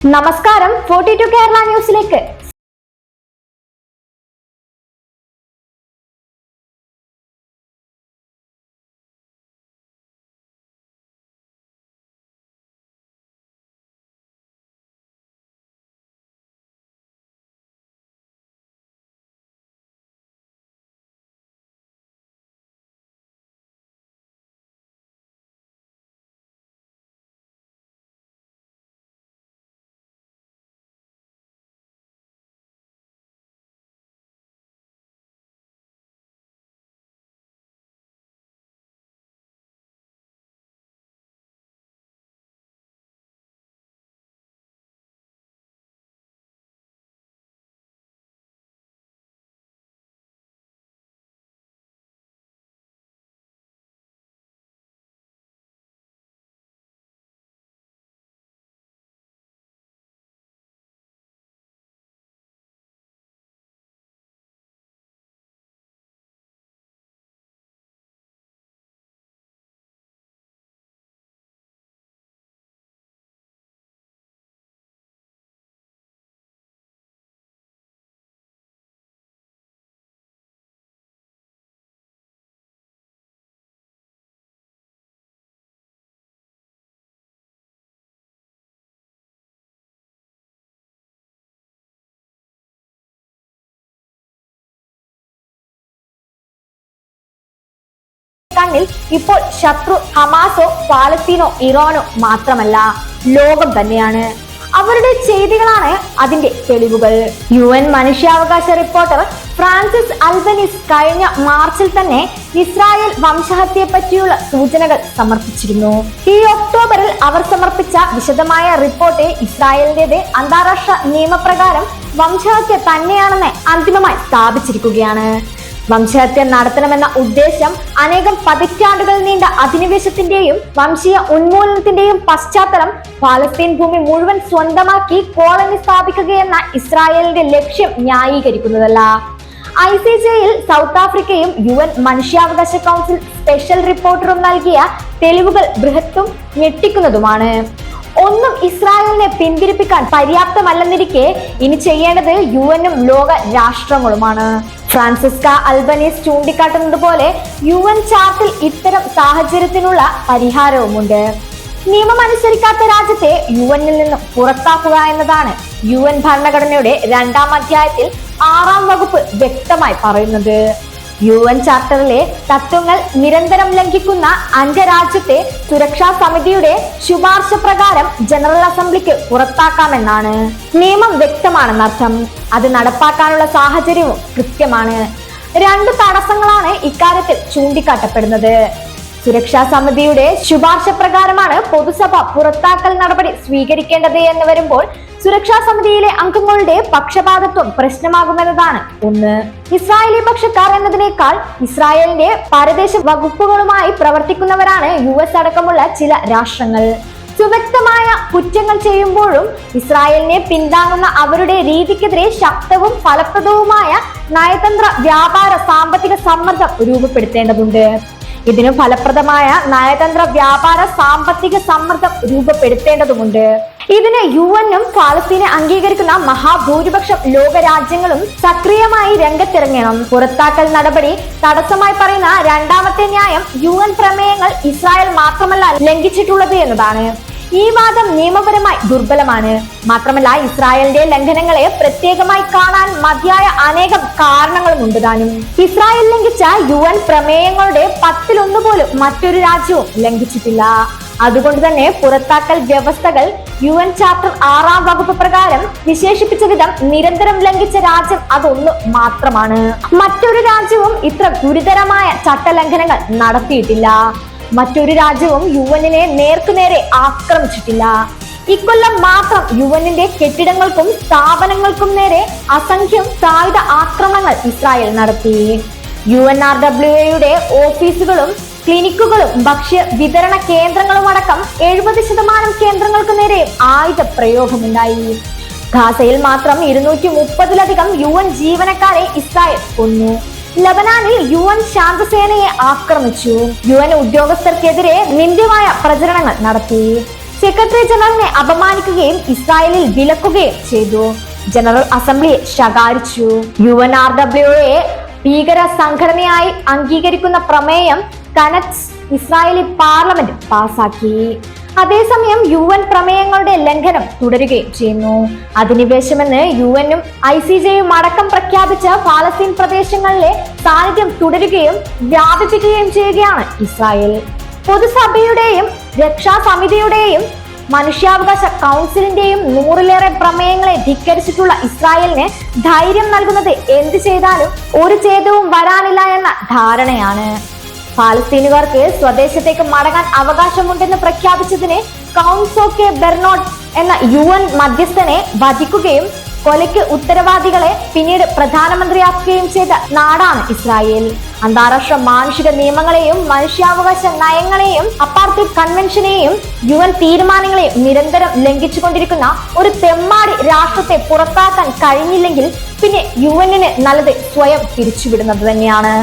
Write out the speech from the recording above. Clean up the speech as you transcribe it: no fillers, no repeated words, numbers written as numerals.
നമസ്കാരം 42 കേരള ന്യൂസിലേക്ക് കണ്ണിൽ ഇപ്പോൾ ശത്രു ഹമാസോ പാലസ്തീനോ ഇറാനോ മാത്രമല്ല, ലോകം തന്നെയാണ്. അവരുടെ ചെയ്തികളാണ് അതിന്റെ തെളിവുകൾ. UN മനുഷ്യാവകാശ റിപ്പോർട്ടർ ഫ്രാൻസിസ് അൽബനീസ് കഴിഞ്ഞ മാർച്ചിൽ തന്നെ ഇസ്രായേൽ വംശഹത്യയെ പറ്റിയുള്ള സൂചനകൾ സമർപ്പിച്ചിരുന്നു. ഈ ഒക്ടോബറിൽ അവർ സമർപ്പിച്ച വിശദമായ റിപ്പോർട്ട് ഇസ്രായേലിന്റേത് അന്താരാഷ്ട്ര നിയമപ്രകാരം വംശഹത്യ തന്നെയാണെന്ന് അന്തിമമായി സ്ഥാപിച്ചിരിക്കുകയാണ്. വംശഹത്യ നടത്തണമെന്ന ഉദ്ദേശം അനേകം പതിറ്റാണ്ടുകൾ നീണ്ട അധിനിവേശത്തിന്റെയും വംശീയ ഉന്മൂലനത്തിന്റെയും പശ്ചാത്തലം പാലസ്തീൻ ഭൂമി മുഴുവൻ സ്വന്തമാക്കി കോളനി സ്ഥാപിക്കുകയെന്ന ഇസ്രായേലിന്റെ ലക്ഷ്യം ന്യായീകരിക്കുന്നതല്ല. ICJയിൽ സൗത്ത് ആഫ്രിക്കയും UN മനുഷ്യാവകാശ കൗൺസിൽ സ്പെഷ്യൽ റിപ്പോർട്ടറും നൽകിയ തെളിവുകൾ ബൃഹത്തും ഞെട്ടിക്കുന്നതുമാണ്. ഒന്നും ഇസ്രായേലിനെ പിന്തിരിപ്പിക്കാൻ പര്യാപ്തമല്ലെന്നിരിക്കെ ഇനി ചെയ്യേണ്ടത് UN-ഉം ലോക രാഷ്ട്രങ്ങളുമാണ്. ഫ്രാൻസിസ്ക അൽബനീസ് ചൂണ്ടിക്കാട്ടുന്നത് പോലെ UN ചാർട്ടിൽ ഇത്തരം സാഹചര്യത്തിനുള്ള പരിഹാരവുമുണ്ട്. നിയമമനുസരിക്കാത്ത രാജ്യത്തെ UN-ൽ നിന്നും പുറത്താക്കുക എന്നതാണ് UN ഭരണഘടനയുടെ 2-ാം അധ്യായത്തിൽ 6-ാം വകുപ്പ് വ്യക്തമായി പറയുന്നത്. UN ചാർട്ടറിലെ തത്വങ്ങൾ നിരന്തരം ലംഘിക്കുന്ന അംഗരാജ്യത്തെ സുരക്ഷാ സമിതിയുടെ ശുപാർശ പ്രകാരം ജനറൽ അസംബ്ലിക്ക് പുറത്താക്കാമെന്നാണ്. നിയമം വ്യക്തമാണെന്നർത്ഥം. അത് നടപ്പാക്കാനുള്ള സാഹചര്യവും കൃത്യമാണ്. 2 തടസ്സങ്ങളാണ് ഇക്കാര്യത്തിൽ ചൂണ്ടിക്കാട്ടപ്പെടുന്നത്. സുരക്ഷാ സമിതിയുടെ ശുപാർശ പ്രകാരമാണ് പൊതുസഭ പുറത്താക്കൽ നടപടി സ്വീകരിക്കേണ്ടത് എന്ന് വരുമ്പോൾ സുരക്ഷാ സമിതിയിലെ അംഗങ്ങളുടെ പക്ഷപാതത്വം പ്രശ്നമാകുമെന്നതാണ് ഒന്ന്. ഇസ്രായേലി പക്ഷക്കാർ എന്നതിനേക്കാൾ ഇസ്രായേലിന്റെ പരദേശ വകുപ്പുകളുമായി പ്രവർത്തിക്കുന്നവരാണ് US അടക്കമുള്ള ചില രാഷ്ട്രങ്ങൾ. സുവ്യക്തമായ കുറ്റങ്ങൾ ചെയ്യുമ്പോഴും ഇസ്രായേലിനെ പിന്താങ്ങുന്ന അവരുടെ രീതിക്കെതിരെ ശക്തവും ഫലപ്രദവുമായ നയതന്ത്ര വ്യാപാര സാമ്പത്തിക സമ്മർദ്ദം രൂപപ്പെടുത്തേണ്ടതുണ്ട്. ഇതിനു ഫലപ്രദമായ നയതന്ത്ര വ്യാപാര സാമ്പത്തിക സമ്മർദ്ദം രൂപപ്പെടുത്തേണ്ടതുമുണ്ട്. ഇതിന് UN-ഉം പാലസ്തീനെ അംഗീകരിക്കുന്ന മഹാഭൂരിപക്ഷം ലോകരാജ്യങ്ങളും സക്രിയമായി രംഗത്തിറങ്ങണം. പുറത്താക്കൽ നടപടി തടസ്സമായി പറയുന്ന 2-ാമത്തെ ന്യായം UN പ്രമേയങ്ങൾ ഇസ്രായേൽ മാത്രമല്ല ലംഘിച്ചിട്ടുള്ളത് എന്നതാണ്. ഈ വാദം നിയമപരമായി ദുർബലമാണ്. മാത്രമല്ല ഇസ്രായേലിന്റെ ലംഘനങ്ങളെ പ്രത്യേകമായി കാണാൻ മതിയായ അനേകം കാരണങ്ങളും ഉണ്ട് താനും. ഇസ്രായേൽ ലംഘിച്ച UN പ്രമേയങ്ങളുടെ 10-1 പോലും മറ്റൊരു രാജ്യവും ലംഘിച്ചിട്ടില്ല. അതുകൊണ്ട് തന്നെ പുറത്താക്കൽ വ്യവസ്ഥകൾ UN ചാർട്ടർ 6-ാം വകുപ്പ് പ്രകാരം വിശേഷിപ്പിച്ച വിധം നിരന്തരം ലംഘിച്ച രാജ്യം അതൊന്നു മാത്രമാണ്. മറ്റൊരു രാജ്യവും ഇത്ര ഗുരുതരമായ ചട്ടലംഘനങ്ങൾ നടത്തിയിട്ടില്ല. മറ്റൊരു രാജ്യവും UN-നെ നേർക്കുനേരെ ആക്രമിച്ചിട്ടില്ല. ഇക്കൊല്ലം മാത്രം UN-ന്റെ കെട്ടിടങ്ങൾക്കും സ്ഥാപനങ്ങൾക്കും നേരെ അസംഖ്യം സായുധ ആക്രമണങ്ങൾ ഇസ്രായേൽ നടത്തി. UNRWA-യുടെ ഓഫീസുകളും ക്ലിനിക്കുകളും ഭക്ഷ്യ വിതരണ കേന്ദ്രങ്ങളും അടക്കം 70% കേന്ദ്രങ്ങൾക്ക് നേരെ ആയുധ പ്രയോഗമുണ്ടായി. ഗാസയിൽ മാത്രം 230-ലധികം UN ജീവനക്കാരെ ഇസ്രായേൽ കൊന്നു. ലബനാനിൽ UN ശാന്തസേനയെ ആക്രമിച്ചു. UN ഉദ്യോഗസ്ഥർക്കെതിരെ നിന്ദ്യമായ പ്രചരണങ്ങൾ നടത്തി. സെക്രട്ടറി ജനറലിനെ അപമാനിക്കുകയും ഇസ്രായേലിൽ വിലക്കുകയും ചെയ്തു. ജനറൽ അസംബ്ലിയെ ശകാരിച്ചു. UNRWA ഭീകര സംഘടനയായി അംഗീകരിക്കുന്ന പ്രമേയം കനറ്റ്സ് ഇസ്രായേലി പാർലമെന്റ് പാസാക്കി. അതേസമയം UN പ്രമേയങ്ങളുടെ ലംഘനം തുടരുകയും ചെയ്യുന്നു. അധിനിവേശമെന്ന് UN-ഉം ICJ-യും അടക്കം പ്രഖ്യാപിച്ച പാലസ്തീൻ പ്രദേശങ്ങളിലെ സാന്നിധ്യം തുടരുകയും വ്യാപിപ്പിക്കുകയും ചെയ്യുകയാണ് ഇസ്രായേൽ. പൊതുസഭയുടെയും രക്ഷാസമിതിയുടെയും മനുഷ്യാവകാശ കൗൺസിലിന്റെയും 100-ലേറെ പ്രമേയങ്ങളെ ധിക്കരിച്ചിട്ടുള്ള ഇസ്രായേലിന് ധൈര്യം നൽകുന്നത് എന്ത് ചെയ്താലും ഒരു ഛേദവും വരാനില്ല എന്ന ധാരണയാണ്. പാലസ്തീനുകാർക്ക് സ്വദേശത്തേക്ക് മടങ്ങാൻ അവകാശമുണ്ടെന്ന് പ്രഖ്യാപിച്ചതിന് കൗൺസോക്കെ ബെർണോട്ട് എന്ന UN മധ്യസ്ഥനെ വധിക്കുകയും കൊലയ്ക്ക് ഉത്തരവാദികളെ പിന്നീട് പ്രധാനമന്ത്രിയാക്കുകയും ചെയ്ത നാടാണ് ഇസ്രായേൽ. അന്താരാഷ്ട്ര മാനുഷിക നിയമങ്ങളെയും മനുഷ്യാവകാശ നയങ്ങളെയും അപ്പാർത്തൈഡ് കൺവെൻഷനെയും UN തീരുമാനങ്ങളെയും നിരന്തരം ലംഘിച്ചുകൊണ്ടിരിക്കുന്ന ഒരു തെമ്മാടി രാഷ്ട്രത്തെ പുറത്താക്കാൻ കഴിഞ്ഞില്ലെങ്കിൽ പിന്നെ UN-ന് നല്ലത് സ്വയം പിരിച്ചുവിടുന്നത് തന്നെയാണ്.